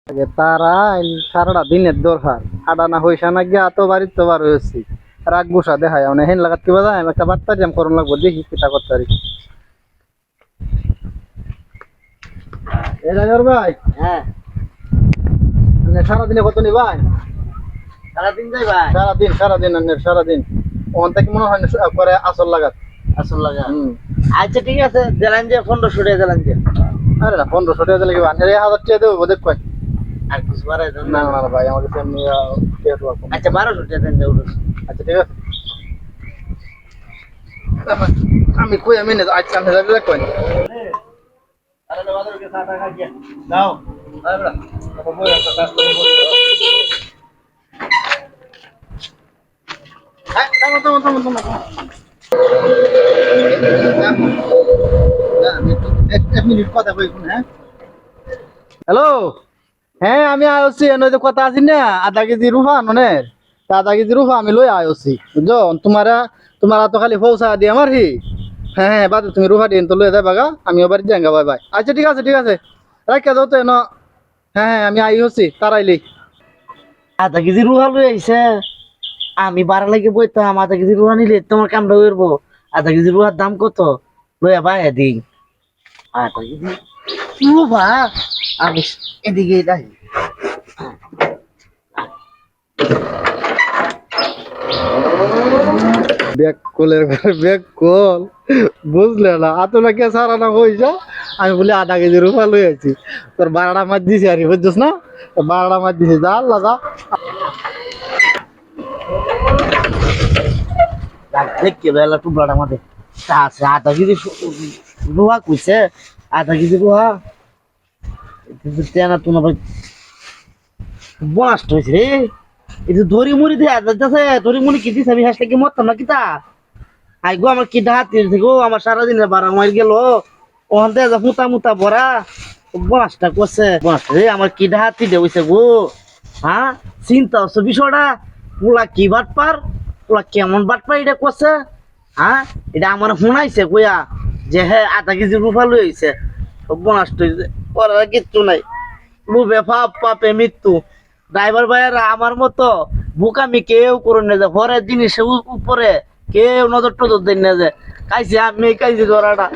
তারা সারাটা দিনের দরকার আডা না হইসা না গিয়া তো বাড়ির তো বার হয়েছি রাগ বসা দেখায় মানে হেন লাগাত কিবা যায় একটা বার্তা জ্যাম করুন লাগবো দেখি কিতা করতে পারি। ভাই হ্যাঁ মানে সারাদিনে কত নি ভাই? সারাদিন যাই ভাই। সারাদিন সারাদিন ওখান থেকে মনে হয় না করে আসল লাগাত আসল লাগা। আচ্ছা ঠিক আছে, দিলেন যে 1500 টাকা দিলেন যে। আরে না 1500 টাকা দিলে কি বান্ধে 1000 টাকা দেবো দেখ কয় আর কিছু বাড়াই দেন না না। না ভাই আমার কাছে এমনি আচ্ছা 1200 টাকা দেন যে উঠুস। আচ্ছা ঠিক আছে আমি কই আমি না আজকে আমি যাবে কই আরে বাজারকে 7 টাকা দিয়ে দাও। আরে বড় বাবা বই একটা কাজ করে বসে। হ্যাঁ থামো এক মিনিট কথা কই হ্যাঁ হ্যালো হ্যাঁ আমি আইছি এনে যে কথা আছি না আধা কেজি রুফা ননের আধা কেজি রুফা আমি লই আইছি বুঝছো তোমারা তো খালি পৌঁছা দিয়ে আমার হি হ্যাঁ বাদ তুমি রুফা দিন তো লই যাই বাগা আমি ওবার যাঙ্গা বাই বাই আচ্ছা ঠিক আছে রাখা দাও তো এনো হ্যাঁ আমি আই হচ্ছি তারাইলি আধা কেজি রুহা লই আইছে। আমি 12 লাগে বইতাম, আধা কেজি রুহা নিলে তোমার কামটা হইরবো। আধা কেজি রুহার দাম কত লইয়া বাইয়া দিই। আধা কেজি রুহা আমি এদিকে যাই। ব্যাগ কলের ব্যাগ কল বুঝলে না আতো না কে সারা না হইছা আমি বলি আধা কেজি রুপা লই আছি তোর 12টা মাছ দিছি আর বুঝছিস না 12টা মাছ দিছি যা আল্লাহ যা দেখতে বেলা টুকরাটা মধ্যে আছে আধা কেজি রুহা কইছে। আধা কেজি রুহা তেনা তুনা ভাই বনাস্ট হয়েছে রে। এই যে দড়ি মুড়ি দিয়ে যাচ্ছে, দড়ি মুড়ি কি দিছে আমি হাসলে কি মরতাম না কিতা। আই গো আমার কি হাত থেকে আমার সারাদিনের বারা মার গেল ওখান থেকে যা মুতা মুতা ভরা বনাসটা করছে। বনাস রে আমার কি হাত দিয়ে হইছে গো। হ্যাঁ চিন্তা হচ্ছে বিষয়টা। পোলা কি বাট পার, পোলা কেমন বাট পার এটা করছে। হ্যাঁ এটা আমার শুনাইছে কইয়া যে হ্যাঁ আধা কেজি রুফা লই আইছে। বনাসটা হইছে ওরা কিচ্ছু নাই। লুবে পাপে মৃত্যু। ড্রাইভার ভাইয়েরা আমার মতো বোকামি কেউ করে না যে ঘরের জিনিসের উপরে কেউ নজর টজর দেন না যে কাইছে আমি কাইছি ধরাটা।